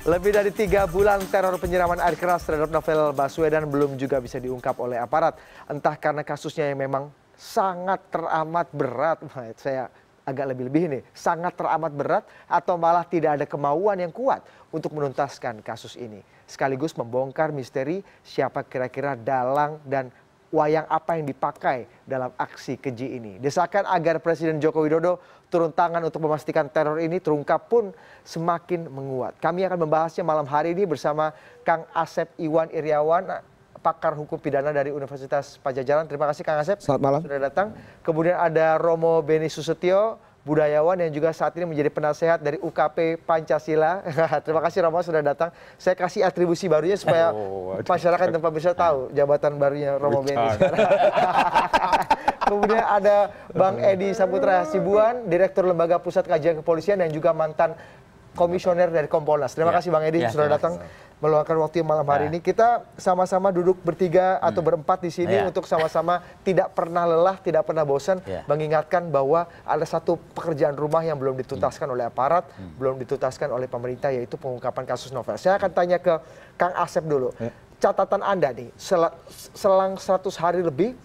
Lebih dari 3 bulan teror penyiraman air keras terhadap Novel Baswedan belum juga bisa diungkap oleh aparat. Entah karena kasusnya yang memang sangat teramat berat, saya agak lebih-lebih ini, sangat teramat berat atau malah tidak ada kemauan yang kuat untuk menuntaskan kasus ini. Sekaligus membongkar misteri siapa kira-kira dalang dan wayang apa yang dipakai dalam aksi keji ini. Desakan agar Presiden Joko Widodo turun tangan untuk memastikan teror ini terungkap pun semakin menguat. Kami akan membahasnya malam hari ini bersama Kang Asep Iwan Iryawan, pakar hukum pidana dari Universitas Padjadjaran. Terima kasih Kang Asep. Selamat malam. Sudah datang. Kemudian ada Romo Beni Susetio, budayawan yang juga saat ini menjadi penasehat dari UKP Pancasila. Terima kasih Romo sudah datang. Saya kasih atribusi barunya supaya masyarakat tempat bisa tahu jabatan barunya Romo Beni. Kemudian ada Bang Edi Saputra Hasibuan, Direktur Lembaga Pusat Kajian Kepolisian dan juga mantan komisioner dari Kompolnas. Terima kasih Bang Edi sudah datang meluangkan waktu malam hari ini. Kita sama-sama duduk bertiga atau berempat di sini untuk sama-sama tidak pernah lelah, tidak pernah bosan mengingatkan bahwa ada satu pekerjaan rumah yang belum dituntaskan oleh aparat, belum dituntaskan oleh pemerintah, yaitu pengungkapan kasus Novel. Saya akan tanya ke Kang Asep dulu. Catatan Anda nih, selang 100 hari lebih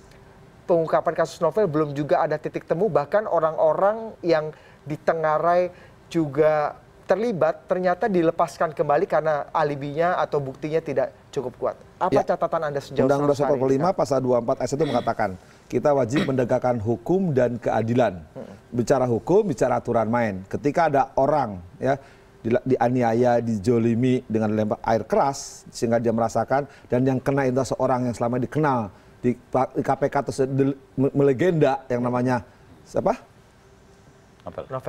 pengungkapan kasus Novel belum juga ada titik temu, bahkan orang-orang yang ditengarai juga terlibat ternyata dilepaskan kembali karena alibinya atau buktinya tidak cukup kuat. Apa catatan Anda sejauh Undang-Undang 145 pasal 24 ayat 1 mengatakan kita wajib menegakkan hukum dan keadilan. Bicara hukum, bicara aturan main. Ketika ada orang ya dianiaya, dijolimi dengan lempar air keras sehingga dia merasakan, dan yang kena itu seorang yang selama dikenal di KPK atau melegenda yang namanya siapa?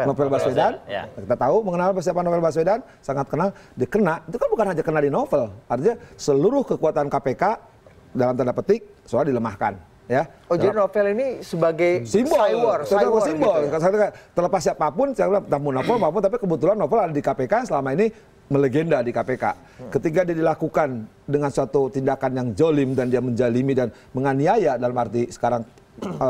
Novel Baswedan. Ya. Kita tahu mengenal siapa Novel Baswedan, sangat kenal. Dikena, itu kan bukan hanya kena di Novel, artinya seluruh kekuatan KPK dalam tanda petik soal dilemahkan. Ya. Oh, jadi Novel ini sebagai simbol. Simbol. Gitu ya? Terlepas siapapun, saya bilang tamu Novel maupun, tapi kebetulan Novel ada di KPK selama ini melegenda di KPK. Ketika dia dilakukan dengan suatu tindakan yang jolim dan dia menjalimi dan menganiaya, dalam arti sekarang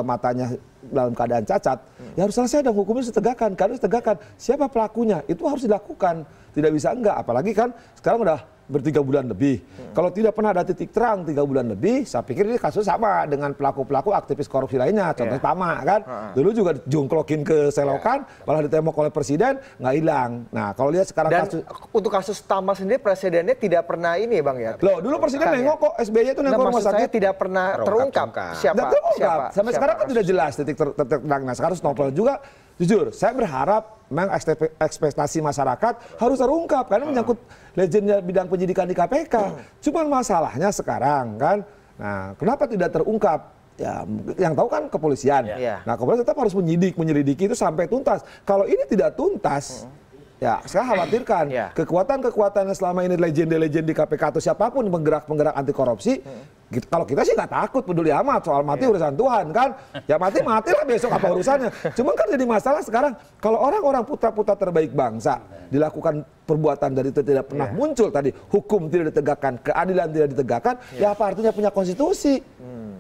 matanya dalam keadaan cacat, ya harus selesai dong, hukumnya harus ditegakkan. Karena harus ditegakkan siapa pelakunya, itu harus dilakukan. Tidak bisa enggak, apalagi kan sekarang udah ber3 bulan lebih. Kalau tidak pernah ada titik terang 3 bulan lebih, saya pikir ini kasus sama dengan pelaku-pelaku aktivis korupsi lainnya. Contohnya Tama kan, dulu juga dijungklokin ke selokan, malah ditembak oleh presiden, nggak hilang. Nah kalau lihat sekarang dan kasus untuk kasus Tama sendiri presidennya tidak pernah ini Bang ya. Loh dulu presiden nengok kok, SBY itu nengok rumah sakit tidak pernah terungkap siapa. Sampai sekarang kan tidak jelas titik terang. Nah sekarang Novel juga, jujur saya berharap memang ekspektasi masyarakat harus terungkap karena menyangkut legendnya bidang penyidikan di KPK. Cuman masalahnya sekarang kan, nah kenapa tidak terungkap? Ya yang tahu kan kepolisian. Nah kepolisian tetap harus menyelidiki itu sampai tuntas. Kalau ini tidak tuntas, ya saya khawatirkan kekuatan-kekuatan yang selama ini legenda-legenda di KPK atau siapapun penggerak-penggerak anti korupsi, kalau kita sih nggak takut, peduli amat soal mati urusan Tuhan kan, ya matilah besok apa urusannya. Cuman kan jadi masalah sekarang kalau orang-orang putra-putra terbaik bangsa dilakukan perbuatan dari itu tidak pernah muncul tadi, hukum tidak ditegakkan, keadilan tidak ditegakkan, ya apa artinya punya konstitusi?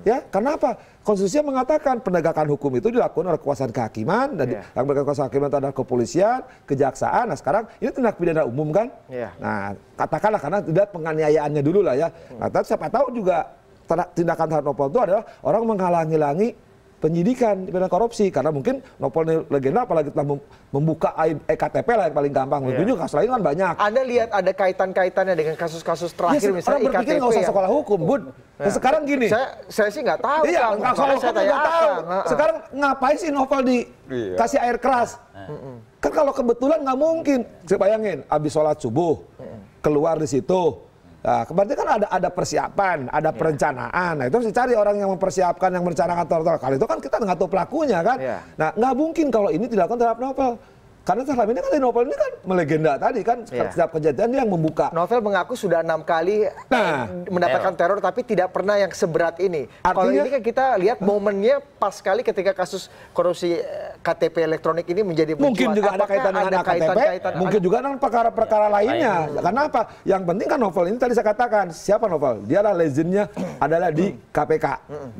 Ya, karena apa? Konstitusi mengatakan penegakan hukum itu dilakukan oleh kekuasaan kehakiman, dan yang berkekuasaan kehakiman itu adalah kepolisian, kejaksaan. Nah sekarang ini tindak pidana umum kan? Nah katakanlah karena tidak penganiayaannya dulu lah ya. Nah, tapi siapa tahu juga tindakan terhadap Novel itu adalah orang menghalangi penyidikan di bidang korupsi, karena mungkin Novel ini legenda, apalagi telah membuka EKTP lah yang paling gampang. Itu kasus lain kan banyak. Anda lihat ada kaitan-kaitannya dengan kasus-kasus terakhir misalnya orang berpikir nggak usah sekolah hukum, Bud. Nah, sekarang gini. Saya sih nggak tahu. Iya, kalau saya nggak tahu. Sekarang ngapain sih Novel dikasih air keras? Kan kalau kebetulan nggak mungkin. Saya bayangin, habis sholat subuh keluar di situ. Nah, berarti kan ada persiapan, ada perencanaan. Nah, itu harus dicari orang yang mempersiapkan, yang merencanakan total. Kali itu kan kita nggak tahu pelakunya kan. Nah, nggak mungkin kalau ini dilakukan terhadap Novel. Karena selama ini kan Novel ini kan melegenda tadi kan, setiap kejadian dia yang membuka. Novel mengaku sudah 6 kali mendapatkan teror, tapi tidak pernah yang seberat ini. Kalau ini kan kita lihat momennya pas sekali ketika kasus korupsi KTP elektronik ini menjadi mungkin juga ada kaitan dengan KTP, mungkin juga dengan perkara-perkara lainnya. Karena apa? Yang penting kan Novel ini tadi saya katakan, siapa Novel? Dia adalah legendnya adalah di KPK.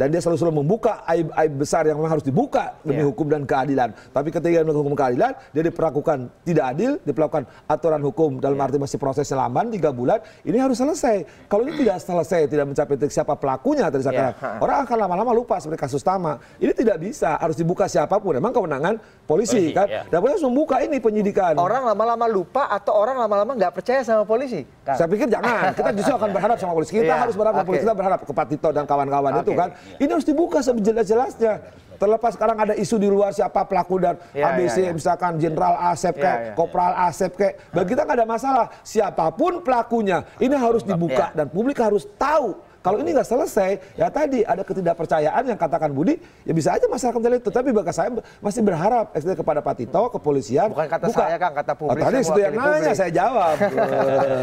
Dan dia selalu membuka aib-aib besar yang memang harus dibuka demi hukum dan keadilan. Tapi ketika hukum keadilan, dia diperlakukan tidak adil, diperlakukan aturan hukum dalam arti masih prosesnya lamban 3 bulan, ini harus selesai. Kalau ini tidak selesai, tidak mencapai titik siapa pelakunya, tadi saya katakan, orang akan lama-lama lupa seperti kasus Tama. Ini tidak bisa, harus dibuka siapapun. Memang kewenangan polisi kan. Dan polisi harus membuka ini penyidikan. Orang lama-lama lupa atau orang lama-lama nggak percaya sama polisi? Kan? Saya pikir jangan. Kita justru akan berharap sama polisi. Kita harus berharap sama polisi. Kita berharap ke Pak Tito dan kawan-kawan itu kan. Ini harus dibuka sejelas-jelasnya. Terlepas sekarang ada isu di luar siapa pelaku dan ABC, misalkan Jenderal Asep kayak, Kopral Asep kayak. Bagi kita nggak ada masalah. Siapapun pelakunya, ini harus dibuka dan publik harus tahu. Kalau ini nggak selesai, ya tadi ada ketidakpercayaan yang katakan Budi, ya bisa aja masyarakat menilai itu. Tapi bagi saya masih berharap kepada Pak Tito, kepolisian. Bukan kata saya Kang, kata publik. Tadi itu yang nanya, saya jawab.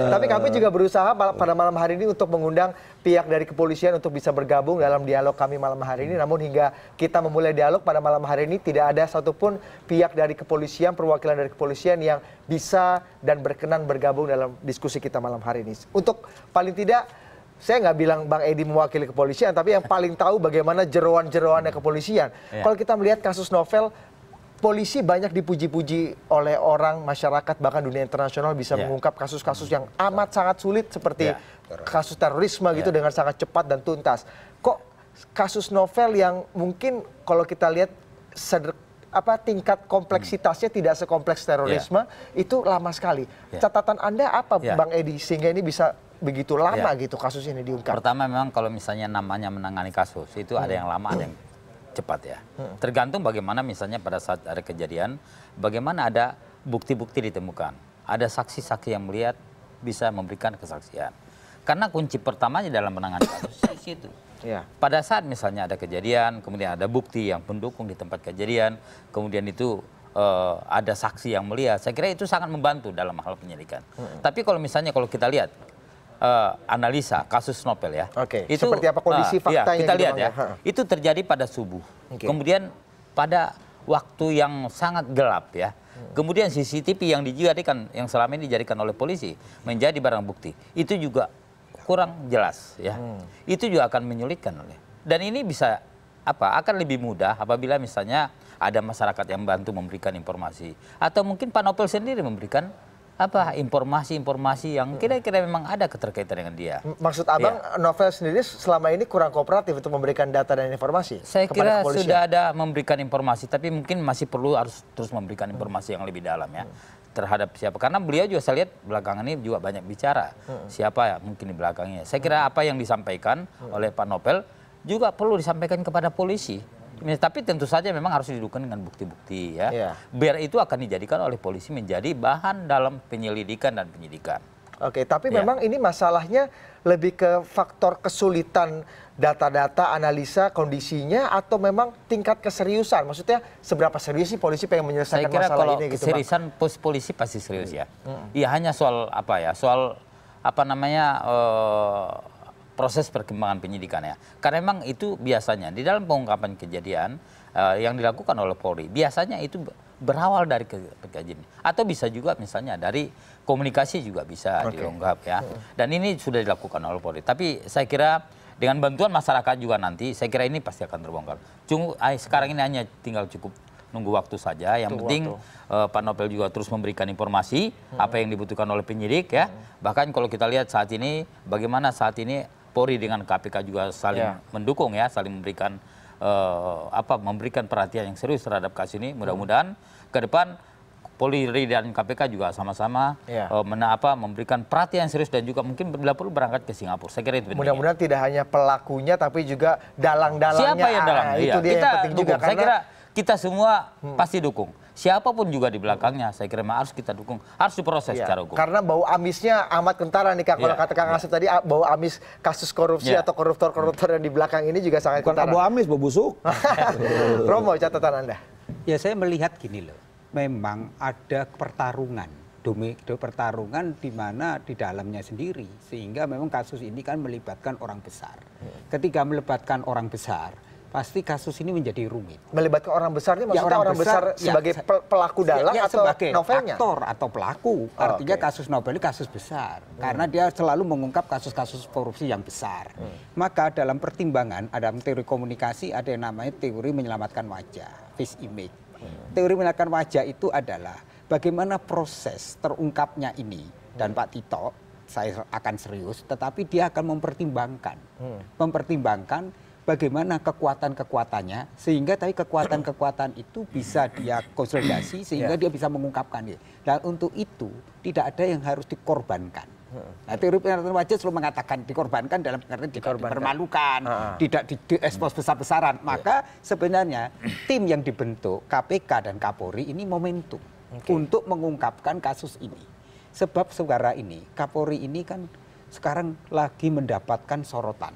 Tapi kami juga berusaha pada malam hari ini untuk mengundang pihak dari kepolisian untuk bisa bergabung dalam dialog kami malam hari ini. Namun hingga kita memulai dialog pada malam hari ini, tidak ada satupun pihak dari kepolisian, perwakilan dari kepolisian yang bisa dan berkenan bergabung dalam diskusi kita malam hari ini. Untuk paling tidak, saya nggak bilang Bang Edi mewakili kepolisian, tapi yang paling tahu bagaimana jeroan-jeroannya kepolisian. Kalau kita melihat kasus novel, polisi banyak dipuji-puji oleh orang, masyarakat, bahkan dunia internasional bisa mengungkap kasus-kasus yang amat sangat sulit seperti kasus terorisme gitu dengan sangat cepat dan tuntas. Kok kasus novel yang mungkin kalau kita lihat tingkat kompleksitasnya tidak sekompleks terorisme, itu lama sekali. Catatan Anda apa Bang Edi sehingga ini bisa begitu lama gitu kasus ini diungkap? Pertama memang kalau misalnya namanya menangani kasus itu ada yang lama, ada yang cepat ya. Tergantung bagaimana misalnya pada saat ada kejadian, bagaimana ada bukti-bukti ditemukan. Ada saksi-saksi yang melihat bisa memberikan kesaksian. Karena kunci pertamanya dalam menangani kasus itu. Pada saat misalnya ada kejadian, kemudian ada bukti yang pendukung di tempat kejadian, kemudian itu ada saksi yang melihat, saya kira itu sangat membantu dalam hal penyidikan. Tapi kalau misalnya kalau kita lihat analisa kasus novel ya, itu seperti apa kondisi faktanya kita lihat ya, itu terjadi pada subuh, kemudian pada waktu yang sangat gelap ya, kemudian CCTV yang dijadikan, yang selama ini dijadikan oleh polisi menjadi barang bukti, itu juga kurang jelas ya, itu juga akan menyulitkan oleh, dan ini bisa akan lebih mudah apabila misalnya ada masyarakat yang bantu memberikan informasi, atau mungkin Pak Novel sendiri memberikan informasi-informasi yang kira-kira memang ada keterkaitan dengan dia. Maksud Abang, Novel sendiri selama ini kurang kooperatif untuk memberikan data dan informasi? Saya kira sudah ada memberikan informasi, tapi mungkin masih perlu harus terus memberikan informasi yang lebih dalam ya terhadap siapa. Karena beliau juga saya lihat belakangan ini juga banyak bicara siapa ya mungkin di belakangnya. Saya kira apa yang disampaikan oleh Pak Novel juga perlu disampaikan kepada polisi. Tapi tentu saja memang harus didukung dengan bukti-bukti ya. Biar itu akan dijadikan oleh polisi menjadi bahan dalam penyelidikan dan penyidikan. Oke, tapi memang ini masalahnya lebih ke faktor kesulitan data-data, analisa kondisinya, atau memang tingkat keseriusan? Maksudnya seberapa serius sih polisi pengen menyelesaikan masalah ini? Saya kira kalau keseriusan polisi pasti serius ya. Iya, hanya soal proses perkembangan penyidikan ya. Karena memang itu biasanya di dalam pengungkapan kejadian yang dilakukan oleh Polri, biasanya itu berawal dari kajian. Atau bisa juga misalnya dari komunikasi juga bisa diungkap ya. Dan ini sudah dilakukan oleh Polri. Tapi saya kira dengan bantuan masyarakat juga nanti, saya kira ini pasti akan terbongkar. Sekarang ini hanya tinggal cukup nunggu waktu saja. Yang penting Pak Novel juga terus memberikan informasi apa yang dibutuhkan oleh penyidik ya. Bahkan kalau kita lihat saat ini, bagaimana saat ini Polri dengan KPK juga saling mendukung ya, saling memberikan memberikan perhatian yang serius terhadap kasus ini. Mudah-mudahan ke depan Polri dan KPK juga sama-sama memberikan perhatian serius dan juga mungkin bila perlu berangkat ke Singapura. Saya kira itu. Mudah-mudahan tidak hanya pelakunya tapi juga dalang-dalangnya. Siapa yang dalang? Itu dia yang penting juga. Saya kira kita semua pasti dukung. Siapapun juga di belakangnya, saya kira harus kita dukung, harus diproses secara hukum. Karena bau amisnya amat kentara nih Kak. Kalau kata Kang Asep tadi, bau amis kasus korupsi atau koruptor-koruptor yang di belakang ini juga sangat kentara. Bukan bau amis, bau busuk. Romo, catatan Anda? Ya, saya melihat gini loh, memang ada pertarungan di mana di dalamnya sendiri, sehingga memang kasus ini kan melibatkan orang besar. Ketika melibatkan orang besar, pasti kasus ini menjadi rumit. Melibatkan orang besar ini maksudnya orang besar sebagai pelaku dalang atau sebagai novelnya? Aktor atau pelaku. Artinya kasus novel ini kasus besar. Karena dia selalu mengungkap kasus-kasus korupsi yang besar. Maka dalam pertimbangan, ada teori komunikasi, ada yang namanya teori menyelamatkan wajah, face image. Teori menyelamatkan wajah itu adalah bagaimana proses terungkapnya ini. Dan Pak Tito, saya akan serius, tetapi dia akan mempertimbangkan bagaimana kekuatan-kekuatannya, sehingga tadi kekuatan-kekuatan itu bisa dia konsolidasi, sehingga dia bisa mengungkapkan. Dan untuk itu tidak ada yang harus dikorbankan. Nah, teori pengertian wajah selalu mengatakan dikorbankan dalam pengertian tidak dipermalukan, tidak diekspos besar-besaran. Maka sebenarnya tim yang dibentuk KPK dan Kapolri ini momentum untuk mengungkapkan kasus ini. Sebab saudara ini, Kapolri ini kan sekarang lagi mendapatkan sorotan.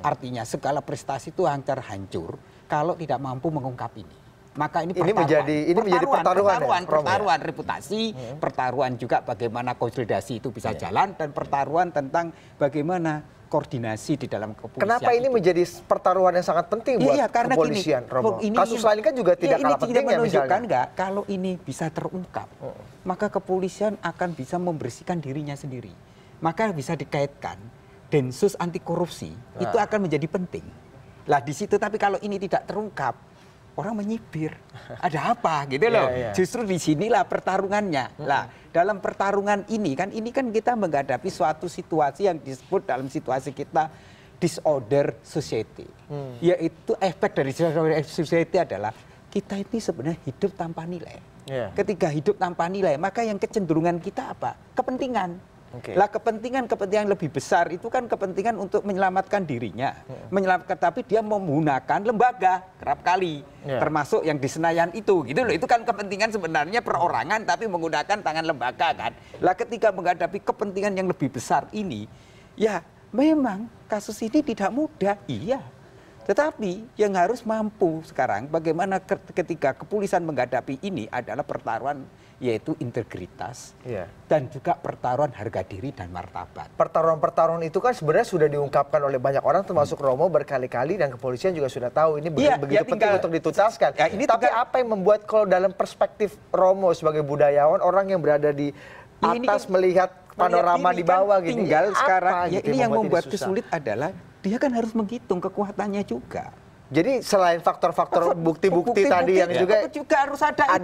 Artinya segala prestasi itu hancur kalau tidak mampu mengungkap ini. Maka ini menjadi pertaruhan reputasi, pertaruhan juga bagaimana konsolidasi itu bisa jalan, dan pertaruhan tentang bagaimana koordinasi di dalam kepolisian. Kenapa ini menjadi pertaruhan yang sangat penting buat kepolisian, Romo? Kasus lain kan juga tidak kalah pentingnya misalnya. Enggak, kalau ini bisa terungkap, maka kepolisian akan bisa membersihkan dirinya sendiri. Maka bisa dikaitkan Densus anti korupsi itu akan menjadi penting. Lah di situ, tapi kalau ini tidak terungkap, orang menyibir. Ada apa gitu loh. Justru di sinilah pertarungannya. Lah, dalam pertarungan ini kan kita menghadapi suatu situasi yang disebut dalam situasi kita disorder society. Yaitu efek dari disorder society adalah kita ini sebenarnya hidup tanpa nilai. Ketika hidup tanpa nilai, maka yang kecenderungan kita apa? Kepentingan. Lah kepentingan lebih besar itu kan kepentingan untuk menyelamatkan dirinya, tapi dia menggunakan lembaga kerap kali, termasuk yang di Senayan itu, gitu loh. Itu kan kepentingan sebenarnya perorangan, tapi menggunakan tangan lembaga kan. Lah ketika menghadapi kepentingan yang lebih besar ini, ya memang kasus ini tidak mudah, iya. Tetapi yang harus mampu sekarang bagaimana ketika kepolisian menghadapi ini adalah pertaruhan, yaitu integritas dan juga pertaruhan harga diri dan martabat. Pertaruhan-pertaruhan itu kan sebenarnya sudah diungkapkan oleh banyak orang, termasuk Romo berkali-kali, dan kepolisian juga sudah tahu ini begitu penting untuk dituntaskan. Tapi apa yang membuat kalau dalam perspektif Romo sebagai budayawan, orang yang berada di atas melihat panorama di bawah gitu, tinggal sekarang ini yang membuat kesulit adalah dia kan harus menghitung kekuatannya juga. Jadi selain faktor-faktor bukti-bukti tadi yang juga harus ada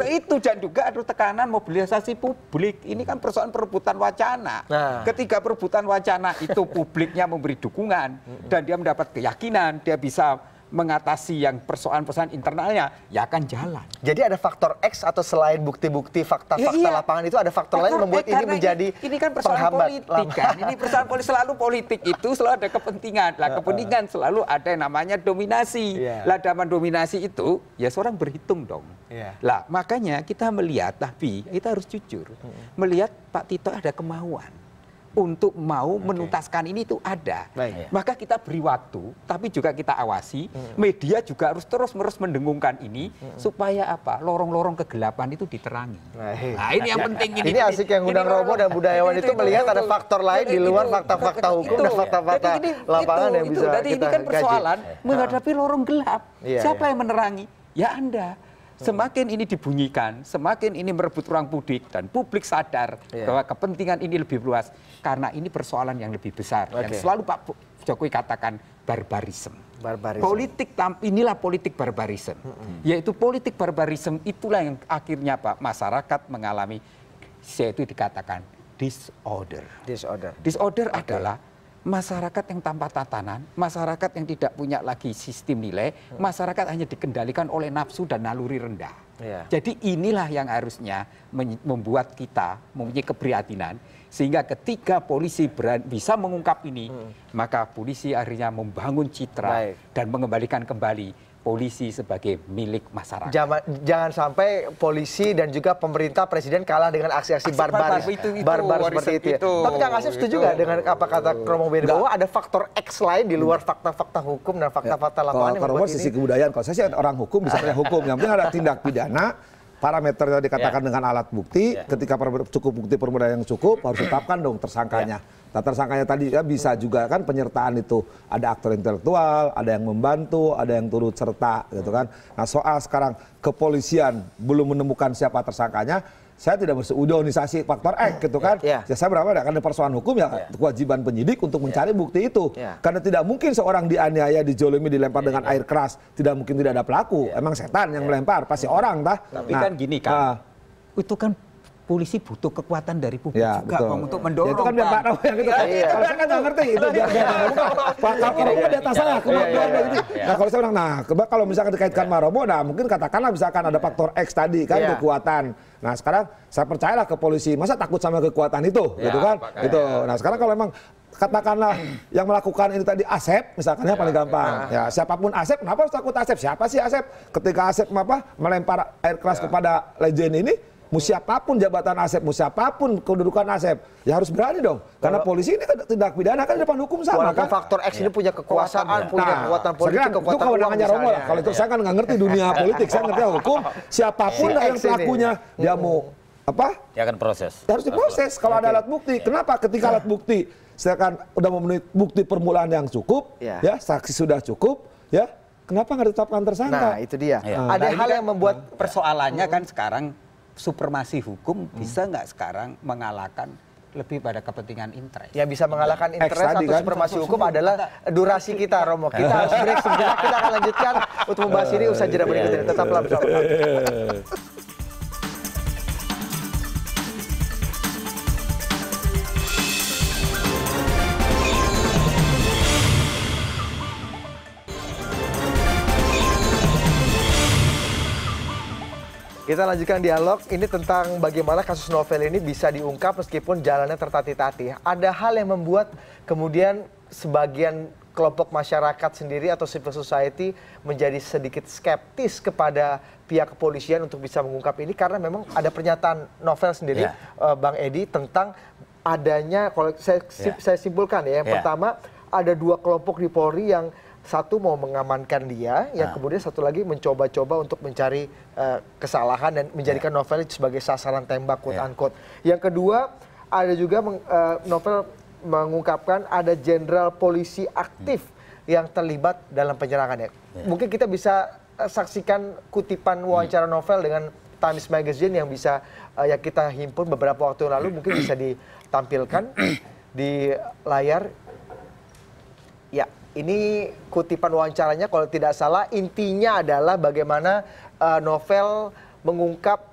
itu dan juga ada tekanan mobilisasi publik. Ini kan persoalan perebutan wacana. Ketika perebutan wacana itu publiknya memberi dukungan dan dia mendapat keyakinan dia bisa mengatasi yang persoalan-persoalan internalnya, ya akan jalan. Jadi ada faktor X atau selain bukti-bukti fakta-fakta lapangan itu ada faktor lain membuat ini menjadi ini kan persoalan politik kan. Ini persoalan politik, selalu politik itu selalu ada kepentingan. Lah kepentingan selalu ada yang namanya dominasi. Lah dalam dominasi itu ya seorang berhitung dong. Lah makanya kita melihat, tapi kita harus jujur. Melihat Pak Tito ada kemauan untuk mau menuntaskan ini itu ada. Maka kita beri waktu, tapi juga kita awasi. Media juga harus terus-menerus mendengungkan ini supaya apa? Lorong-lorong kegelapan itu diterangi. Nah, ini yang penting ini. Ini asik yang undang Romo dan budayawan itu melihat ada faktor lain di luar fakta-fakta hukum dan fakta-fakta lapangan yang bisa kita ini kan persoalan menghadapi lorong gelap. Siapa yang menerangi? Ya Anda. Semakin ini dibunyikan, semakin ini merebut ruang publik dan publik sadar bahwa kepentingan ini lebih luas karena ini persoalan yang lebih besar. Dan selalu Pak Jokowi katakan barbarisme. Politik inilah politik barbarisme. Yaitu politik barbarisme itulah yang akhirnya Pak masyarakat mengalami, yaitu dikatakan disorder. Disorder adalah masyarakat yang tanpa tatanan, masyarakat yang tidak punya lagi sistem nilai, masyarakat hanya dikendalikan oleh nafsu dan naluri rendah. Jadi inilah yang harusnya membuat kita mempunyai keprihatinan, sehingga ketika polisi bisa mengungkap ini, maka polisi akhirnya membangun citra dan mengembalikan kembali polisi sebagai milik masyarakat. Jangan sampai polisi dan juga pemerintah presiden kalah dengan aksi-aksi barbar seperti itu. Tapi Kang Asep setuju nggak dengan apa kata Romo Beni bahwa ada faktor X lain di luar fakta-fakta hukum dan fakta-fakta lapangan yang membuat sisi kebudayaan. Kalau saya sih orang hukum bisa punya hukum. Yang penting ada tindak pidana. Parameternya dikatakan dengan alat bukti, ketika cukup bukti permulaan yang cukup harus ditetapkan dong tersangkanya. Nah tersangkanya tadi ya bisa juga kan penyertaan itu ada aktor intelektual, ada yang membantu, ada yang turut serta gitu kan. Nah soal sekarang kepolisian belum menemukan siapa tersangkanya, saya tidak berseudionisasi faktor X gitu kan. Ya saya berapa ada karena persoalan hukum ya kewajiban penyidik untuk mencari bukti itu. Karena tidak mungkin seorang dianiaya, dijolimi, dilempar dengan air keras, tidak mungkin tidak ada pelaku. Emang setan yang melempar, pasti orang tah. Tapi kan gini kan. itu kan polisi butuh kekuatan dari publik Ya, juga betul. Bang, untuk mendorong. Ya, itu kan biar Pak Romo yang itu. Kalau saya kan nggak ngerti itu biar Pak Romo di atas saya kemampuan gitu. Nah kalau saya bilang, kalau misalkan dikaitkan Pak Romo, nah mungkin katakanlah misalkan ada faktor X tadi kan kekuatan. Nah sekarang saya percayalah ke polisi, masa takut sama kekuatan itu, gitu kan? Gitu. Nah sekarang kalau memang katakanlah yang melakukan ini tadi Asep, misalkan paling gampang. Ya siapapun Asep, kenapa harus takut Asep? Siapa sih Asep? Ketika Asep melempar air keras kepada legend ini, mau siapapun jabatan Asep, mau siapapun kedudukan Asep, ya harus berani dong. Karena polisi ini kan tindak pidana kan di depan hukum sama kan. Faktor X ini punya kekuasaan, punya kekuatan politik, kekuatan itu kewenangannya Romo lah. Kalau itu saya kan nggak ngerti dunia politik, saya ngerti hukum. Siapapun yang pelakunya, dia mau apa? Dia akan proses. Harus diproses kalau ada alat bukti. Kenapa? Ketika alat bukti, sedangkan udah memenuhi bukti permulaan yang cukup, ya saksi sudah cukup, ya kenapa nggak ditetapkan tersangka? Nah itu dia. Ada hal yang membuat persoalannya kan sekarang supremasi hukum bisa nggak sekarang mengalahkan lebih pada kepentingan interest. Yang bisa mengalahkan interest atau kan? supremasi hukum adalah durasi kita, Romo. Kita harus break sejenak, kita akan lanjutkan untuk membahas ini usaha jeda berikut ini. Tetaplah bersama kami. Kita lanjutkan dialog ini tentang bagaimana kasus novel ini bisa diungkap meskipun jalannya tertatih-tatih. Ada hal yang membuat kemudian sebagian kelompok masyarakat sendiri atau civil society menjadi sedikit skeptis kepada pihak kepolisian untuk bisa mengungkap ini karena memang ada pernyataan novel sendiri, Bang Edi, tentang adanya, kalau saya simpulkan ya, yang pertama ada dua kelompok di Polri yang satu mau mengamankan dia, yang kemudian satu lagi mencoba-coba untuk mencari kesalahan dan menjadikan novel itu sebagai sasaran tembak, quote unquote. Yang kedua, ada juga novel mengungkapkan ada jenderal polisi aktif yang terlibat dalam penyerangannya. Mungkin kita bisa saksikan kutipan wawancara novel dengan Times Magazine yang bisa yang kita himpun beberapa waktu lalu, mungkin bisa ditampilkan di layar. Ya, ini kutipan wawancaranya kalau tidak salah, intinya adalah bagaimana novel mengungkap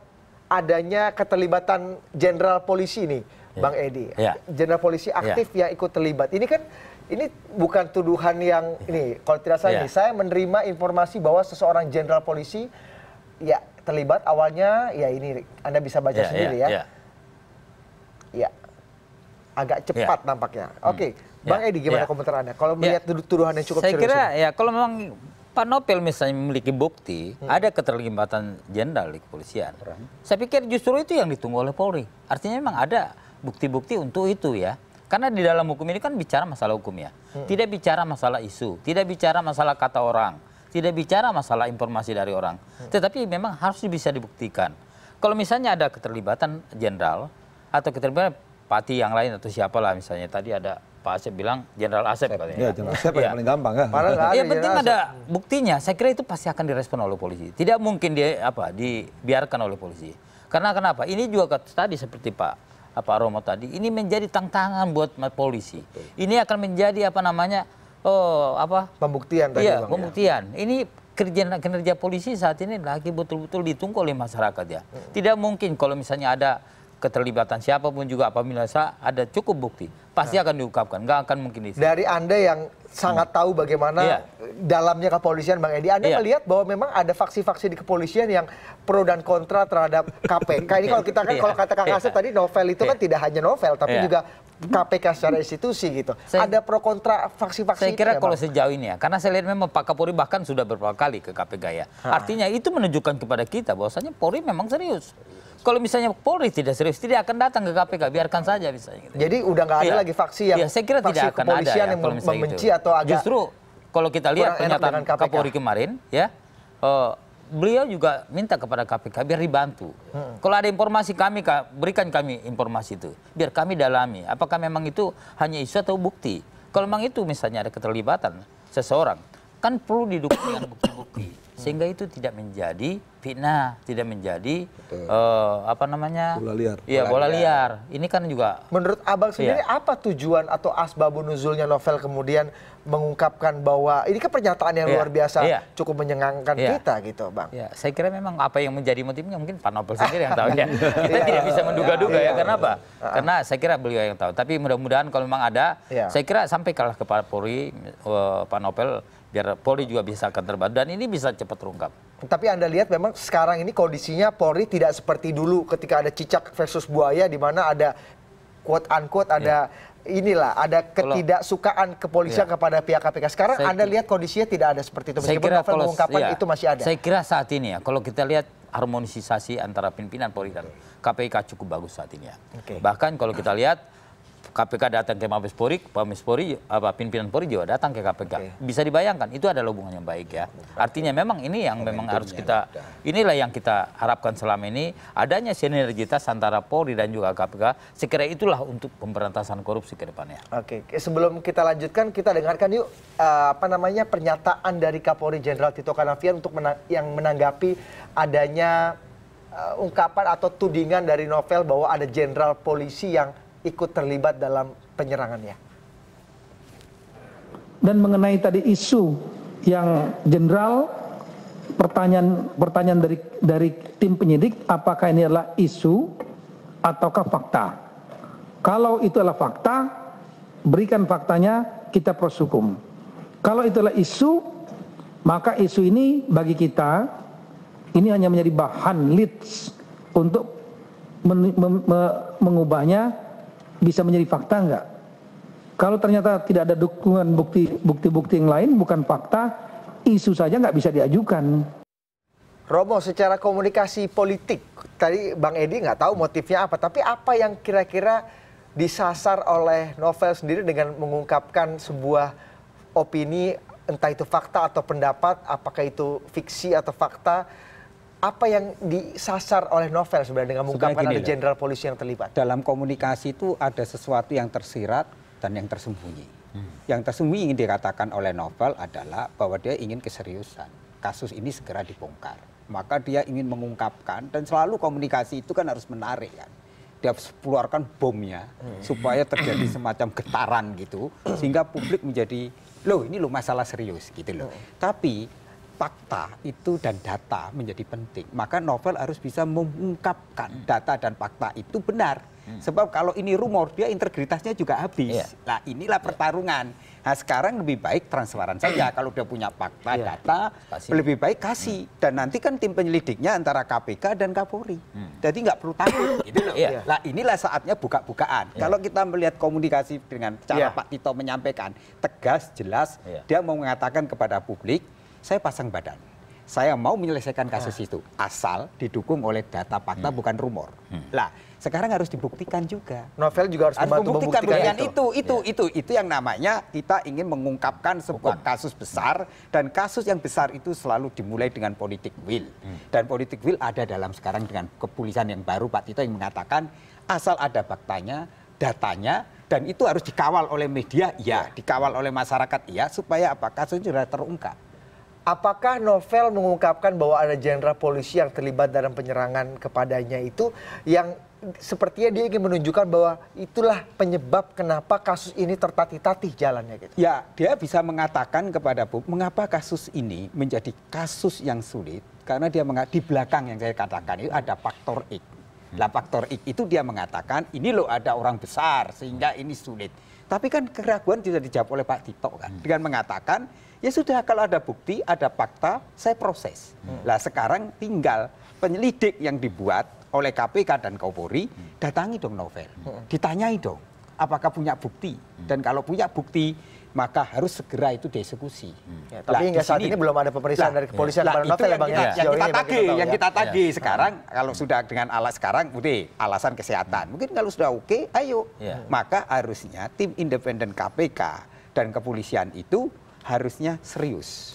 adanya keterlibatan jenderal polisi ini, Bang Edi. Jenderal polisi aktif yang ikut terlibat. Ini kan ini bukan tuduhan yang ini, kalau tidak salah ini, saya menerima informasi bahwa seseorang jenderal polisi ya terlibat awalnya, ya ini Anda bisa baca sendiri ya. Ya, agak cepat nampaknya. Oke. Bang Edi, gimana komentar Anda? Kalau melihat tuduhan yang cukup serius. Saya kira ya kalau memang Pak Novel misalnya memiliki bukti, ada keterlibatan jenderal di kepolisian. Saya pikir justru itu yang ditunggu oleh Polri. Artinya memang ada bukti-bukti untuk itu ya. Karena di dalam hukum ini kan bicara masalah hukum ya. Tidak bicara masalah isu, tidak bicara masalah kata orang, tidak bicara masalah informasi dari orang. Tetapi memang harus bisa dibuktikan. Kalau misalnya ada keterlibatan jenderal atau keterlibatan pati yang lain atau siapalah misalnya tadi ada Pak Asep bilang Jenderal Asep katanya. Ya, Jenderal Asep yang paling gampang ya. Yang penting ada buktinya. Saya kira itu pasti akan direspon oleh polisi. Tidak mungkin dibiarkan oleh polisi. Karena kenapa? Ini juga tadi seperti Pak Romo tadi. Ini menjadi tantangan buat polisi. Ini akan menjadi pembuktian tadi, Bang. Iya, pembuktian. Ya. Ini kinerja polisi saat ini lagi betul-betul ditunggu oleh masyarakat ya. Tidak mungkin kalau misalnya ada keterlibatan siapapun juga apabila ada cukup bukti pasti akan diungkapkan, nggak akan mungkin itu. Dari Anda yang sangat tahu bagaimana dalamnya kepolisian, Bang Edi, Anda melihat bahwa memang ada faksi-faksi di kepolisian yang pro dan kontra terhadap KPK. Ini kalau kita kan kalau kata Kang Asep tadi, novel itu kan tidak hanya novel tapi juga KPK secara institusi gitu. Ada pro kontra faksi-faksi. Saya kira kalau sejauh ini ya, karena saya lihat memang Pak Kapolri bahkan sudah beberapa kali ke KPK ya. Artinya itu menunjukkan kepada kita bahwasanya Polri memang serius. Kalau misalnya Polri tidak serius, tidak akan datang ke KPK, biarkan saja misalnya. Gitu. Jadi udah nggak ada lagi faksi yang saya kira tidak akan ada yang membenci atau agak justru kalau kita lihat pernyataan Kapolri kemarin, ya beliau juga minta kepada KPK biar dibantu. Kalau ada informasi berikan kami informasi itu, biar kami dalami. Apakah memang itu hanya isu atau bukti? Kalau memang itu misalnya ada keterlibatan seseorang, kan perlu didukung dengan bukti-bukti. sehingga itu tidak menjadi fitnah, tidak menjadi bola liar. Ini kan juga menurut Abang sendiri apa tujuan atau asbabun nuzulnya novel kemudian mengungkapkan bahwa ini kan pernyataan yang luar biasa cukup menyengangkan kita gitu, Bang. Ya, saya kira memang apa yang menjadi motifnya mungkin Pak Novel sendiri yang tahu ya. Kita tidak bisa menduga-duga ya. Kenapa? Karena saya kira beliau yang tahu. Tapi mudah-mudahan kalau memang ada, saya kira sampaikanlah kepada Polri, Pak Novel, biar Polri juga bisa akan terbantu dan ini bisa cepat terungkap. Tapi Anda lihat memang sekarang ini kondisinya Polri tidak seperti dulu ketika ada cicak versus buaya di mana ada quote unquote ada ada ketidaksukaan kepolisian kepada pihak KPK. Sekarang Anda lihat kondisinya tidak ada seperti itu. Meskipun novel mengungkapkan itu masih ada. Saya kira saat ini ya, kalau kita lihat harmonisasi antara pimpinan Polri dan KPK cukup bagus saat ini ya. Bahkan kalau kita lihat KPK datang ke Mabes Polri, pimpinan Polri juga datang ke KPK. Bisa dibayangkan, itu adalah hubungan yang baik ya. Artinya memang ini yang memang harus kita, inilah yang kita harapkan selama ini, adanya sinergitas antara Polri dan juga KPK, sekira itulah untuk pemberantasan korupsi ke depannya. Oke, sebelum kita lanjutkan, kita dengarkan yuk pernyataan dari Kapolri Jenderal Tito Karnavian untuk yang menanggapi adanya ungkapan atau tudingan dari novel bahwa ada jenderal polisi yang ikut terlibat dalam penyerangannya. Dan mengenai tadi isu yang jenderal, pertanyaan dari tim penyidik, apakah ini adalah isu ataukah fakta? Kalau itu adalah fakta, berikan faktanya, kita proses hukum. Kalau itu adalah isu, maka isu ini bagi kita, ini hanya menjadi bahan leads untuk mengubahnya bisa menjadi fakta enggak? Kalau ternyata tidak ada dukungan bukti-bukti yang lain, bukan fakta, isu saja nggak bisa diajukan. Romo, secara komunikasi politik, tadi Bang Edi nggak tahu motifnya apa, tapi apa yang kira-kira disasar oleh novel sendiri dengan mengungkapkan sebuah opini, entah itu fakta atau pendapat, apakah itu fiksi atau fakta, apa yang disasar oleh novel sebenarnya dengan mengungkapkan ada jenderal polisi yang terlibat? Dalam komunikasi itu ada sesuatu yang tersirat dan yang tersembunyi. Yang tersembunyi ingin dikatakan oleh novel adalah bahwa dia ingin keseriusan. Kasus ini segera dibongkar. Maka dia ingin mengungkapkan, dan selalu komunikasi itu kan harus menarik kan. Dia keluarkan bomnya supaya terjadi semacam getaran gitu. Sehingga publik menjadi, ini masalah serius gitu loh. Tapi fakta itu dan data menjadi penting. Maka novel harus bisa mengungkapkan data dan fakta itu benar. Sebab kalau ini rumor, dia integritasnya juga habis. Nah inilah pertarungan. Nah sekarang lebih baik transparan saja. Kalau dia punya fakta, data, lebih baik kasih. Dan nanti kan tim penyelidiknya antara KPK dan Kapolri. Jadi nggak perlu takut. Gitu loh. Nah inilah saatnya buka-bukaan. Kalau kita melihat komunikasi dengan cara Pak Tito menyampaikan, tegas, jelas, dia mau mengatakan kepada publik, saya pasang badan. Saya mau menyelesaikan kasus itu. Asal didukung oleh data fakta bukan rumor. Lah, sekarang harus dibuktikan juga. Novel juga harus membuktikan itu yang namanya kita ingin mengungkapkan sebuah kasus besar, dan kasus yang besar itu selalu dimulai dengan politik will. Dan politik will ada dalam sekarang dengan kepolisian yang baru Pak Tito yang mengatakan asal ada faktanya, datanya, dan itu harus dikawal oleh media, dikawal oleh masyarakat, supaya kasus itu sudah terungkap. Apakah novel mengungkapkan bahwa ada jenderal polisi yang terlibat dalam penyerangan kepadanya itu yang sepertinya dia ingin menunjukkan bahwa itulah penyebab kenapa kasus ini tertatih-tatih jalannya gitu? Ya, dia bisa mengatakan kepada publik mengapa kasus ini menjadi kasus yang sulit, karena dia di belakang yang saya katakan itu ada faktor X. Nah, faktor X itu dia mengatakan ini loh ada orang besar sehingga ini sulit. Tapi kan keraguan sudah dijawab oleh Pak Tito kan dengan mengatakan ya sudah, kalau ada bukti, ada fakta, saya proses. Lah sekarang tinggal penyelidik yang dibuat oleh KPK dan Kapolri, datangi dong novel. Ditanyai dong, apakah punya bukti? Dan kalau punya bukti, maka harus segera itu dieksekusi. Tapi hingga saat ini belum ada pemeriksaan dari kepolisian kepada novel yang kita tagih sekarang. Kalau sudah dengan sekarang, udah alasan kesehatan. Mungkin kalau sudah oke, ayo. Maka harusnya tim independen KPK dan kepolisian itu harusnya serius.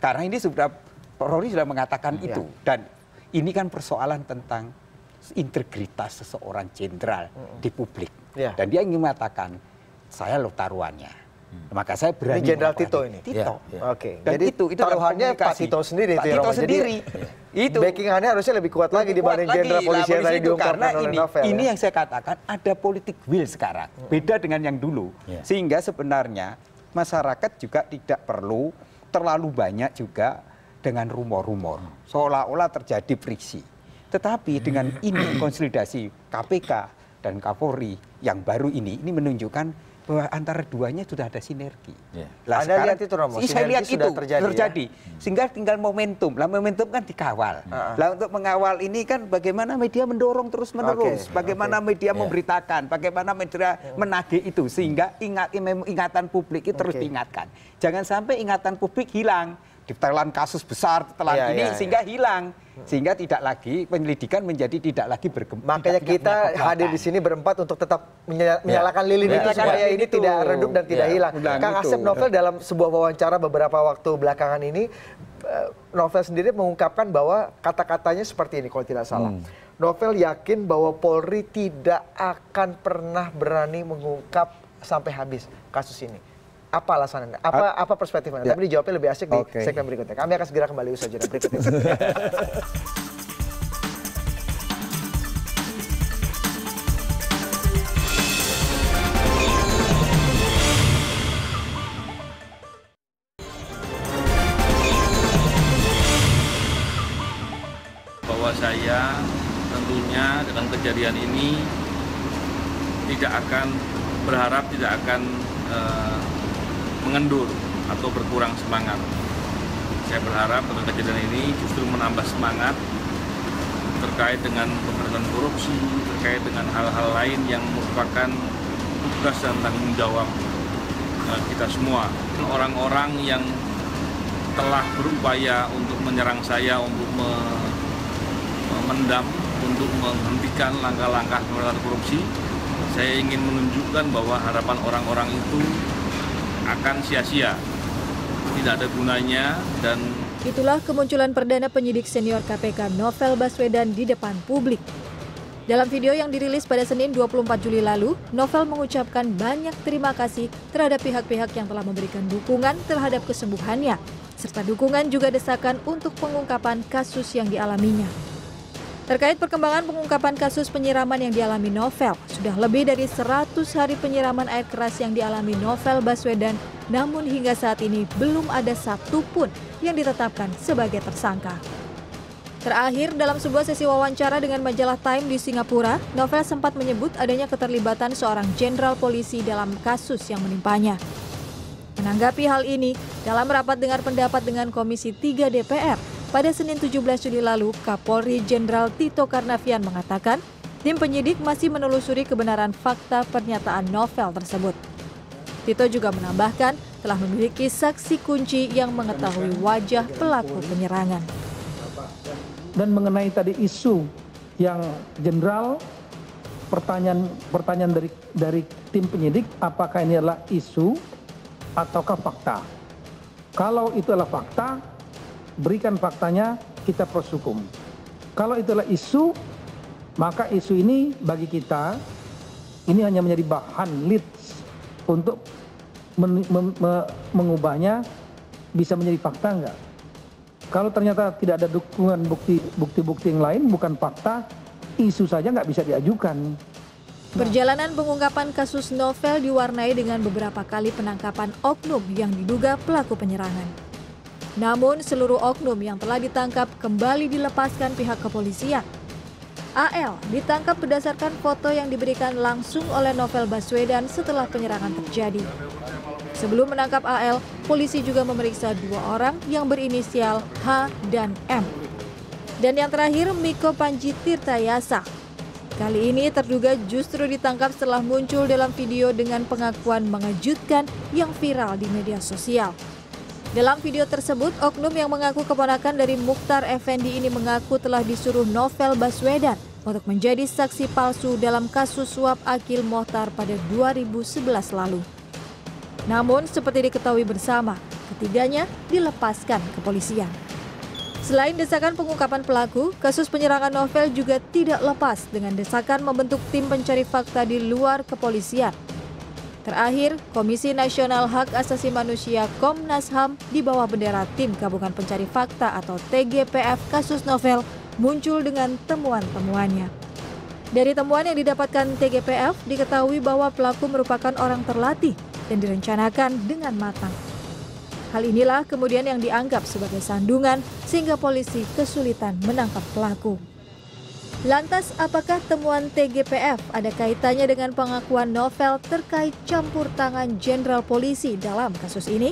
Karena ini Polri sudah mengatakan itu. Dan ini kan persoalan tentang integritas seseorang jenderal di publik. Dan dia ingin mengatakan, saya loh taruhannya. Maka saya berani. Ini Jenderal Tito ini. Tito. Oke. Dan Jadi itu taruhannya Pak Tito sendiri Pak itu ya, Tito Romo. sendiri. Itu Backingannya harusnya lebih kuat lagi dibanding Jenderal Polisi yang tadi diungkapkan oleh Novel. Ini yang saya katakan ada politik will sekarang. Beda dengan yang dulu. Sehingga sebenarnya masyarakat juga tidak perlu terlalu banyak juga dengan rumor-rumor. Seolah-olah terjadi friksi. Tetapi dengan ini konsolidasi KPK dan Kapolri yang baru ini menunjukkan bahwa antara duanya sudah ada sinergi. Lah, Anda sekarang, lihat itu, Romo, saya lihat sudah itu terjadi. Ya? Sehingga tinggal momentum. Lah momentum kan dikawal. Lah untuk mengawal ini kan bagaimana media mendorong terus-menerus, bagaimana media memberitakan, bagaimana media menagih itu sehingga ingatan publik itu terus diingatkan. Jangan sampai ingatan publik hilang. Ditelan kasus besar, telan ini sehingga hilang. Sehingga tidak lagi penyelidikan menjadi tidak lagi berkembang. Makanya kita hadir di sini berempat untuk tetap menyalakan lilin itu supaya ini tidak redup dan tidak hilang. Kang Asep, Novel dalam sebuah wawancara beberapa waktu belakangan ini, Novel sendiri mengungkapkan bahwa kata-katanya seperti ini kalau tidak salah. Novel yakin bahwa Polri tidak akan pernah berani mengungkap sampai habis kasus ini. Apa alasannya? Apa perspektif Anda? Tapi dijawabnya lebih asik di segmen berikutnya. Kami akan segera kembali usaha jeda berikut ini. Bahwa saya tentunya dengan kejadian ini tidak akan berharap tidak akan mengendur atau berkurang semangat. Saya berharap dengan kejadian ini justru menambah semangat terkait dengan pemberantasan korupsi, terkait dengan hal-hal lain yang merupakan tugas dan tanggung jawab kita semua. Orang-orang yang telah berupaya untuk menyerang saya, untuk memendam, untuk menghentikan langkah-langkah pemberantasan korupsi, saya ingin menunjukkan bahwa harapan orang-orang itu akan sia-sia, tidak ada gunanya. Dan itulah kemunculan perdana penyidik senior KPK Novel Baswedan di depan publik. Dalam video yang dirilis pada Senin 24 Juli lalu, Novel mengucapkan banyak terima kasih terhadap pihak-pihak yang telah memberikan dukungan terhadap kesembuhannya, serta dukungan juga desakan untuk pengungkapan kasus yang dialaminya. Terkait perkembangan pengungkapan kasus penyiraman yang dialami Novel, sudah lebih dari 100 hari penyiraman air keras yang dialami Novel Baswedan, namun hingga saat ini belum ada satupun yang ditetapkan sebagai tersangka. Terakhir, dalam sebuah sesi wawancara dengan majalah Time di Singapura, Novel sempat menyebut adanya keterlibatan seorang jenderal polisi dalam kasus yang menimpanya. Menanggapi hal ini, dalam rapat dengar pendapat dengan Komisi 3 DPR, pada Senin 17 Juli lalu, Kapolri Jenderal Tito Karnavian mengatakan, tim penyidik masih menelusuri kebenaran fakta pernyataan Novel tersebut. Tito juga menambahkan telah memiliki saksi kunci yang mengetahui wajah pelaku penyerangan. Dan mengenai tadi isu yang Jenderal, pertanyaan dari tim penyidik, apakah ini adalah isu ataukah fakta? Kalau itu adalah fakta, berikan faktanya, kita proses hukum. Kalau itulah isu, maka isu ini bagi kita, ini hanya menjadi bahan leads untuk mengubahnya bisa menjadi fakta enggak. Kalau ternyata tidak ada dukungan bukti-bukti yang lain, bukan fakta, isu saja nggak bisa diajukan. Perjalanan pengungkapan kasus Novel diwarnai dengan beberapa kali penangkapan oknum yang diduga pelaku penyerangan. Namun seluruh oknum yang telah ditangkap kembali dilepaskan pihak kepolisian. AL ditangkap berdasarkan foto yang diberikan langsung oleh Novel Baswedan setelah penyerangan terjadi. Sebelum menangkap AL, polisi juga memeriksa 2 orang yang berinisial H dan M. Dan yang terakhir, Miko Panji Tirtayasa. Kali ini terduga justru ditangkap setelah muncul dalam video dengan pengakuan mengejutkan yang viral di media sosial. Dalam video tersebut, oknum yang mengaku keponakan dari Mukhtar Effendi ini mengaku telah disuruh Novel Baswedan untuk menjadi saksi palsu dalam kasus suap Akil Mohtar pada 2011 lalu. Namun, seperti diketahui bersama, ketiganya dilepaskan kepolisian. Selain desakan pengungkapan pelaku, kasus penyerangan Novel juga tidak lepas dengan desakan membentuk tim pencari fakta di luar kepolisian. Terakhir, Komisi Nasional Hak Asasi Manusia Komnas HAM di bawah bendera Tim Gabungan Pencari Fakta atau TGPF kasus novel muncul dengan temuan-temuannya. Dari temuan yang didapatkan TGPF, diketahui bahwa pelaku merupakan orang terlatih dan direncanakan dengan matang. Hal inilah kemudian yang dianggap sebagai sandungan sehingga polisi kesulitan menangkap pelaku. Lantas, apakah temuan TGPF ada kaitannya dengan pengakuan novel terkait campur tangan Jenderal Polisi dalam kasus ini?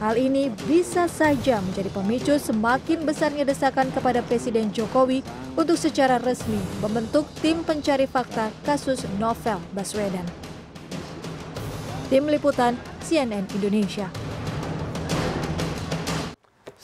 Hal ini bisa saja menjadi pemicu semakin besarnya desakan kepada Presiden Jokowi untuk secara resmi membentuk tim pencari fakta kasus Novel Baswedan. Tim Liputan CNN Indonesia.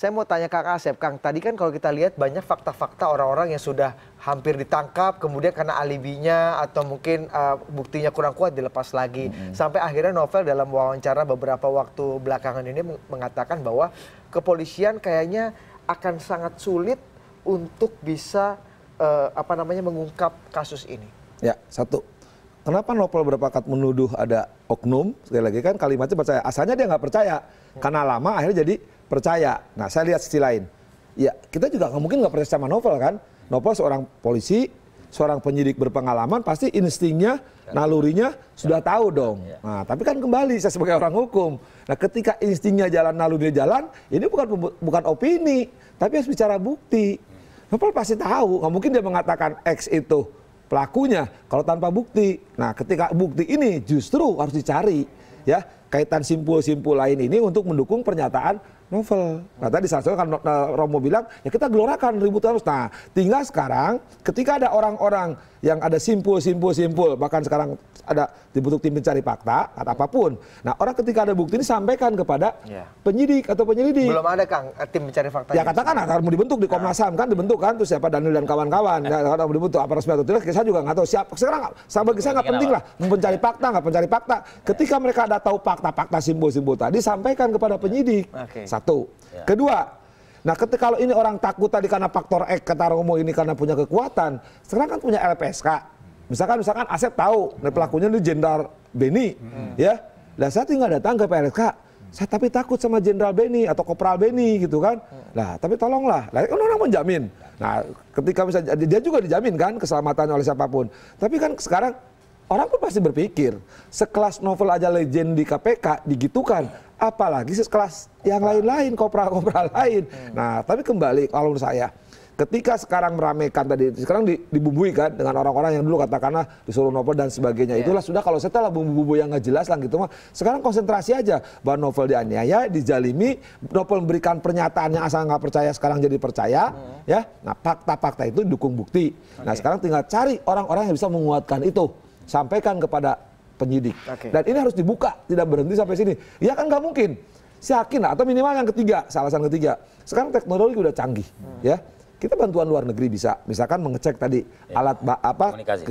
Saya mau tanya Kang Asep, Kang, tadi kan kalau kita lihat banyak fakta-fakta orang-orang yang sudah hampir ditangkap, kemudian karena alibinya atau mungkin buktinya kurang kuat dilepas lagi. Sampai akhirnya Novel dalam wawancara beberapa waktu belakangan ini mengatakan bahwa kepolisian kayaknya akan sangat sulit untuk bisa mengungkap kasus ini. Ya, satu. Kenapa Novel berpakat menuduh ada oknum? Sekali lagi kan kalimatnya percaya. Asalnya dia nggak percaya. Karena lama akhirnya jadi percaya. Nah, saya lihat sisi lain. Ya, kita juga nggak mungkin nggak percaya sama Novel kan. Novel seorang polisi, seorang penyidik berpengalaman, pasti instingnya, nalurinya sudah tahu dong. Nah, tapi kan kembali saya sebagai orang hukum. Nah, ketika instingnya jalan, nalurinya jalan, ini bukan opini, tapi harus bicara bukti. Novel pasti tahu. Nggak mungkin dia mengatakan X itu pelakunya kalau tanpa bukti. Nah, ketika bukti ini justru harus dicari, ya kaitan simpul-simpul lain ini untuk mendukung pernyataan Novel. Nah, tadi salah satu kan Romo bilang, ya kita gelorakan ribut terus. Nah, tinggal sekarang ketika ada orang-orang yang ada simpul, bahkan sekarang ada dibentuk tim pencari fakta atau apapun. Nah, orang ketika ada bukti ini sampaikan kepada penyidik atau penyelidik. Belum ada, Kang, tim mencari fakta. Ya katakan akan mau dibentuk di Komnas HAM kan dibentuk kan, terus siapa Daniel dan kawan-kawan. Ya, kalau mau dibentuk apa resmi atau tidak, saya juga nggak tahu siapa. Sekarang bagi saya nggak penting lah mencari fakta, nggak pencari fakta. Ketika mereka ada tahu fakta-fakta simpul-simpul tadi, sampaikan kepada penyidik. Satu. Kedua, nah ketika kalau ini orang takut tadi karena faktor X, kata Romo ini karena punya kekuatan, sekarang kan punya LPSK. Misalkan Asep tahu, pelakunya ini Jenderal Beni, ya. Nah, saya tinggal datang ke PLSK, saya tapi takut sama Jenderal Beni atau Kopral Beni gitu kan. Nah, tapi tolonglah, kan orang menjamin. Nah, ketika misalnya dia juga dijamin kan keselamatannya oleh siapapun. Tapi kan sekarang orang pun pasti berpikir, sekelas Novel aja legend di KPK digitukan, apalagi sekelas yang lain-lain, kopral-kopral lain. Nah, tapi kembali kalau menurut saya, ketika sekarang meramaikan tadi, sekarang dibumbui kan dengan orang-orang yang dulu katakanlah disuruh Novel dan sebagainya. Itulah sudah kalau setelah bumbu-bumbu yang nggak jelas lah gitu mah. Sekarang konsentrasi aja bahwa Novel dianiaya, dijalimi, Novel memberikan pernyataan yang asal nggak percaya sekarang jadi percaya, ya. Nah, fakta-fakta itu didukung bukti. Nah, sekarang tinggal cari orang-orang yang bisa menguatkan itu. Sampaikan kepada penyidik. Dan ini harus dibuka, tidak berhenti sampai sini. Ya kan nggak mungkin. Saya yakin lah, atau minimal yang ketiga, alasan ketiga. Sekarang teknologi udah canggih, ya. Kita bantuan luar negeri bisa, misalkan mengecek tadi alat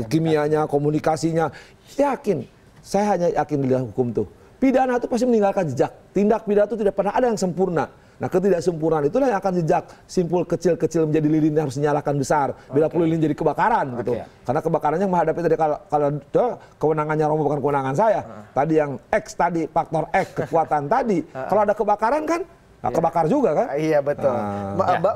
kimianya, komunikasinya. Saya yakin, saya hanya yakin di dalam hukum tuh. Pidana itu pasti meninggalkan jejak. Tindak pidana itu tidak pernah ada yang sempurna. Nah, ketidaksempurnaan itulah yang akan jejak simpul kecil-kecil menjadi lilin yang harus dinyalakan besar. Bila perlu lilin jadi kebakaran gitu. Karena kebakarannya menghadapi tadi kalau kewenangannya Romo bukan kewenangan saya. Tadi yang X tadi, faktor X, kekuatan tadi. Kalau ada kebakaran kan, nah, kebakar juga kan? Iya betul.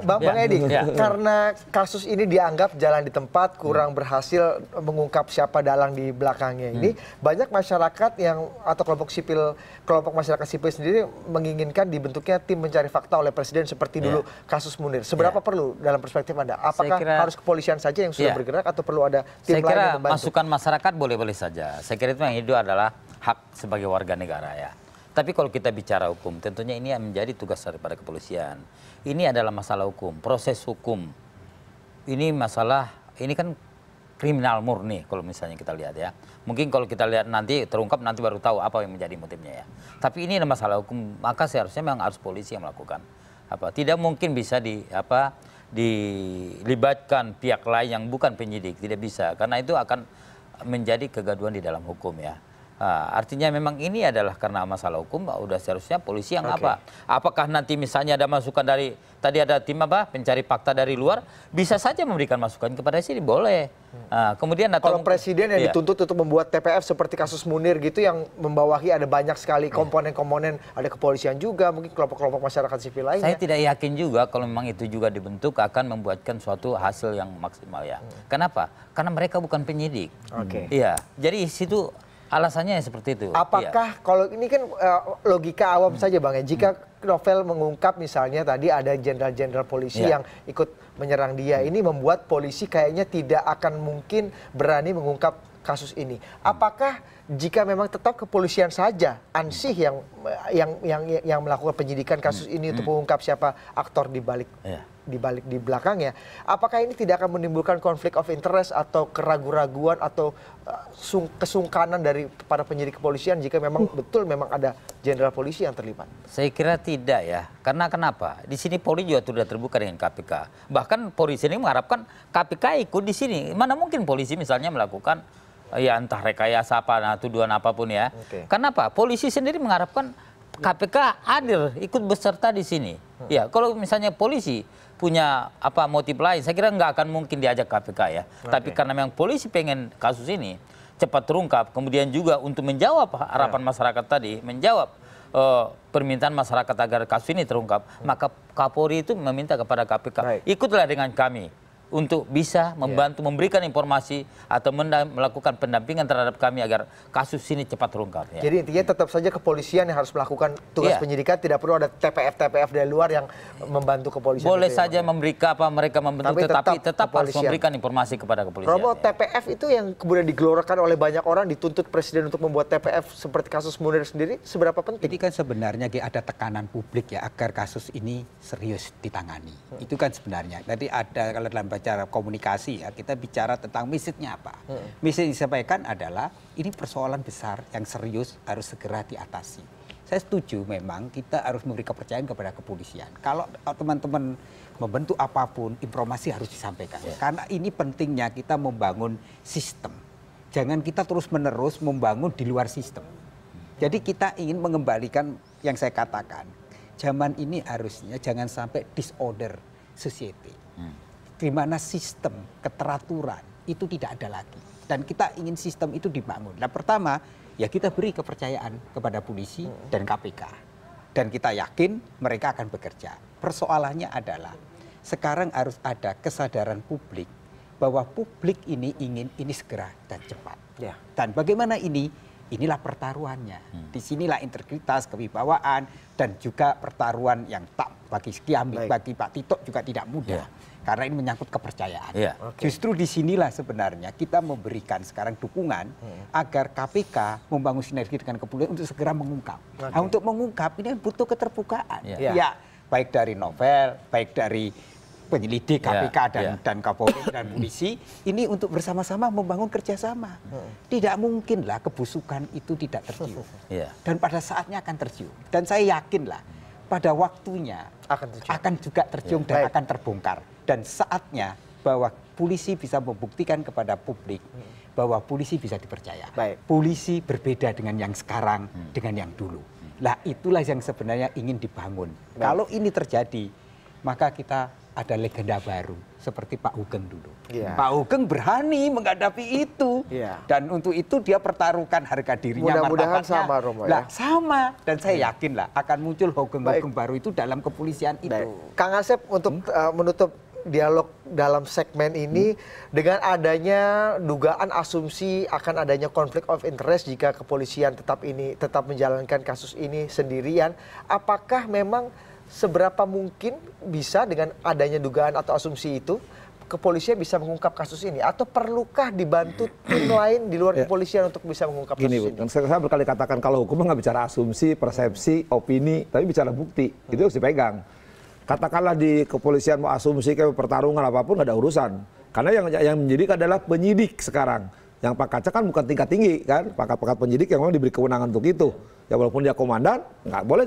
Bang Edi, karena kasus ini dianggap jalan di tempat, kurang berhasil mengungkap siapa dalang di belakangnya ini, banyak masyarakat yang atau kelompok masyarakat sipil sendiri menginginkan dibentuknya tim mencari fakta oleh Presiden seperti dulu kasus Munir. Seberapa perlu dalam perspektif Anda? Apakah harus kepolisian saja yang sudah bergerak atau perlu ada tim lain yang membantu? Masukan masyarakat boleh-boleh saja. Saya kira itu adalah hak sebagai warga negara ya. Tapi kalau kita bicara hukum, tentunya ini menjadi tugas daripada kepolisian. Ini adalah masalah hukum, proses hukum. Ini masalah, ini kan kriminal murni kalau misalnya kita lihat ya. Mungkin kalau kita lihat nanti terungkap nanti baru tahu apa yang menjadi motifnya ya. Tapi ini adalah masalah hukum, maka seharusnya memang harus polisi yang melakukan. Tidak mungkin bisa dilibatkan pihak lain yang bukan penyidik, tidak bisa. Karena itu akan menjadi kegaduhan di dalam hukum ya. Artinya memang ini adalah karena masalah hukum, udah seharusnya polisi yang apa? Apakah nanti misalnya ada masukan dari, tadi ada tim pencari fakta dari luar, bisa saja memberikan masukan kepada sini, boleh. Kemudian atau kalau presiden yang dituntut untuk membuat TPF seperti kasus Munir gitu yang membawahi ada banyak sekali komponen-komponen, ada kepolisian juga, mungkin kelompok-kelompok masyarakat sipil lainnya. Saya tidak yakin juga kalau memang itu juga dibentuk akan membuatkan suatu hasil yang maksimal ya. Kenapa? Karena mereka bukan penyidik. Iya. Jadi situ alasannya seperti itu. Apakah kalau ini kan logika awam saja Bang ya, jika novel mengungkap misalnya tadi ada jenderal-jenderal polisi yang ikut menyerang dia, ini membuat polisi kayaknya tidak akan mungkin berani mengungkap kasus ini. Apakah jika memang tetap kepolisian saja ansih yang melakukan penyidikan kasus ini untuk mengungkap siapa aktor di belakangnya, apakah ini tidak akan menimbulkan konflik of interest atau keraguan-raguan atau kesungkanan dari para penyidik kepolisian jika memang betul memang ada jenderal polisi yang terlibat? Saya kira tidak ya. Karena kenapa? Di sini Polri juga sudah terbuka dengan KPK. Bahkan Polri sini mengharapkan KPK ikut di sini. Mana mungkin polisi misalnya melakukan ya entah rekayasa apa, tuduhan apapun ya. Kenapa? Polisi sendiri mengharapkan KPK hadir, ikut beserta di sini. Ya, kalau misalnya polisi punya motif lain, saya kira nggak akan mungkin diajak KPK ya. Tapi karena memang polisi pengen kasus ini cepat terungkap, kemudian juga untuk menjawab harapan masyarakat tadi, menjawab permintaan masyarakat agar kasus ini terungkap, maka Kapolri itu meminta kepada KPK, ikutlah dengan kami untuk bisa membantu memberikan informasi atau melakukan pendampingan terhadap kami agar kasus ini cepat terungkap. Ya. Jadi intinya tetap saja kepolisian yang harus melakukan tugas penyidikan, tidak perlu ada TPF dari luar yang membantu kepolisian. Boleh saja memberikan mereka membentuk, tetapi tetap harus memberikan informasi kepada kepolisian. Romo, TPF itu yang kemudian digelorakan oleh banyak orang, dituntut presiden untuk membuat TPF seperti kasus Munir sendiri, seberapa penting? Ini kan sebenarnya ada tekanan publik ya agar kasus ini serius ditangani. Itu kan sebenarnya. Tadi ada kalau dalam cara komunikasi ya, kita bicara tentang message-nya apa. Message yang disampaikan adalah ini persoalan besar yang serius harus segera diatasi. Saya setuju memang kita harus memberi kepercayaan kepada kepolisian. Kalau teman-teman membentuk apapun, informasi harus disampaikan. Karena ini pentingnya kita membangun sistem. Jangan kita terus-menerus membangun di luar sistem. Jadi kita ingin mengembalikan yang saya katakan. Zaman ini harusnya jangan sampai disorder society. Di mana sistem, keteraturan itu tidak ada lagi. Dan kita ingin sistem itu dibangun. Nah pertama, ya kita beri kepercayaan kepada polisi dan KPK. Dan kita yakin mereka akan bekerja. Persoalannya adalah, sekarang harus ada kesadaran publik bahwa publik ini ingin ini segera dan cepat. Dan bagaimana ini? Inilah pertaruhannya. Disinilah integritas, kewibawaan, dan juga pertaruhan yang tak bagi Kiamik, bagi Pak Tito juga tidak mudah. Karena ini menyangkut kepercayaan. Justru disinilah sebenarnya kita memberikan sekarang dukungan agar KPK membangun sinergi dengan kepolisian untuk segera mengungkap. Nah, untuk mengungkap ini butuh keterbukaan. Ya, baik dari novel, baik dari penyelidik KPK dan Kapolri dan polisi, ini untuk bersama-sama membangun kerjasama. Tidak mungkinlah kebusukan itu tidak tercium. Dan pada saatnya akan tercium. Dan saya yakinlah pada waktunya akan juga tercium dan akan terbongkar. Dan saatnya bahwa polisi bisa membuktikan kepada publik bahwa polisi bisa dipercaya. Polisi berbeda dengan yang sekarang, dengan yang dulu. Nah itulah yang sebenarnya ingin dibangun. Kalau ini terjadi, maka kita ada legenda baru seperti Pak Hugeng dulu. Pak Hugeng berani menghadapi itu. Dan untuk itu dia pertaruhkan harga dirinya, mudah-mudahan sama, Romo. Lah, sama. Dan saya yakin lah akan muncul Hugeng-Hugeng baru itu dalam kepolisian itu. Kang Asep, untuk menutup dialog dalam segmen ini, dengan adanya dugaan asumsi akan adanya konflik of interest jika kepolisian tetap menjalankan kasus ini sendirian, apakah memang seberapa mungkin bisa dengan adanya dugaan atau asumsi itu kepolisian bisa mengungkap kasus ini, atau perlukah dibantu tim lain di luar kepolisian untuk bisa mengungkap kasus ini? Saya berkali katakan kalau hukum nggak bicara asumsi, persepsi, opini, tapi bicara bukti, itu harus dipegang. Katakanlah di kepolisian mau asumsi kayak pertarungan apapun nggak ada urusan, karena yang menyidik adalah penyidik sekarang. Yang pangkatnya kan bukan tingkat tinggi kan, pangkat penyidik yang memang diberi kewenangan untuk itu. Ya walaupun dia komandan, nggak boleh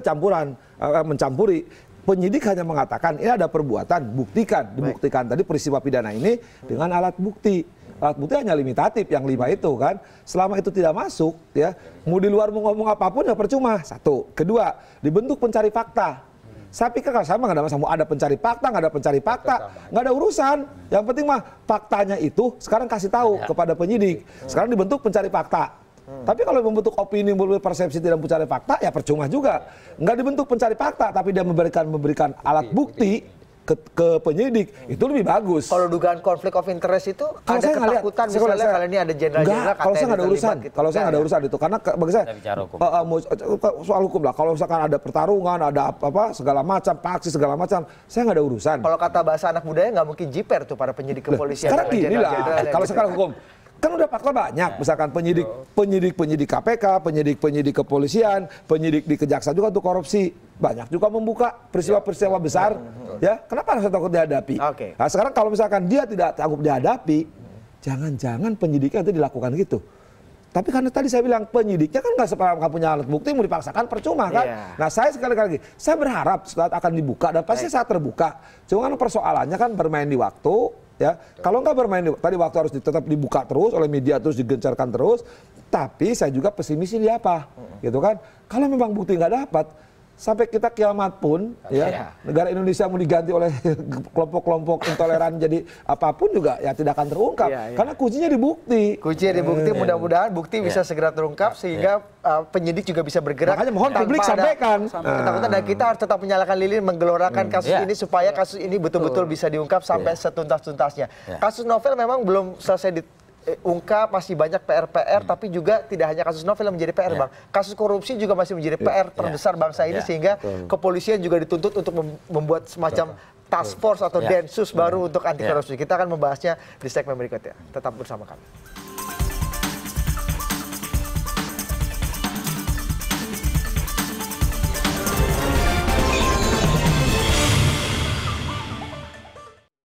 mencampuri. Penyidik hanya mengatakan ini ada perbuatan, dibuktikan tadi peristiwa pidana ini dengan alat bukti. alat bukti hanya limitatif yang 5 itu kan. Selama itu tidak masuk ya, mau di luar mau ngomong apapun ya percuma. Satu. Kedua, dibentuk pencari fakta. Saya pikir kalau saya mah nggak ada masalah, mau ada pencari fakta, nggak ada pencari fakta, nggak ada urusan. Yang penting mah faktanya itu sekarang kasih tahu kepada penyidik. Sekarang dibentuk pencari fakta. Tapi kalau membentuk opini, membentuk persepsi tidak mencari fakta, ya percuma juga. Nggak dibentuk pencari fakta, tapi dia memberikan alat bukti ke penyidik, itu lebih bagus. Kalau dugaan konflik of interest itu ada ketakutan misalnya kalau ini ada jenderal-jenderal kalau saya nggak ada urusan, gitu. Kalau saya nggak ada urusan itu, karena bagi saya soal hukum lah. Kalau misalkan ada pertarungan, ada apa segala macam, paksi segala macam, saya nggak ada urusan. Kalau kata bahasa anak budaya nggak mungkin jiper tuh para penyidik kepolisian. Sekarang gini lah, kalau sekarang hukum kan udah fakta banyak, misalkan penyidik KPK, penyidik kepolisian, penyidik di kejaksaan juga untuk korupsi, banyak juga membuka peristiwa-peristiwa besar, ya kenapa harus takut dihadapi? Nah sekarang kalau misalkan dia tidak takut dihadapi, jangan-jangan penyidiknya itu dilakukan gitu. Tapi karena tadi saya bilang penyidiknya kan nggak punya alat bukti, mau dipaksakan percuma kan. Nah saya sekali lagi, saya berharap saat akan dibuka dan pasti saat terbuka. Cuma kan persoalannya kan bermain di waktu. Ya, kalau nggak bermain tadi waktu harus tetap dibuka terus oleh media terus digencarkan terus, tapi saya juga pesimis ini apa, gitu kan? Kalau memang bukti nggak dapat, sampai kita kiamat pun, ya negara Indonesia mau diganti oleh kelompok-kelompok intoleran jadi apapun juga ya tidak akan terungkap, karena kuncinya di bukti. Kuncinya di bukti, mudah-mudahan bukti bisa segera terungkap sehingga penyidik juga bisa bergerak. Makanya mohon publik sampaikan. Ketakutan dan kita harus tetap menyalakan lilin menggelorakan kasus ini supaya kasus ini betul-betul bisa diungkap sampai setuntas-tuntasnya. Kasus novel memang belum selesai diungkap, masih banyak PR-PR, tapi juga tidak hanya kasus novel yang menjadi PR, Bang. Kasus korupsi juga masih menjadi PR terbesar bangsa ini sehingga kepolisian juga dituntut untuk membuat semacam task force atau densus baru untuk anti korupsi. Kita akan membahasnya di segmen berikutnya. Tetap bersama kami.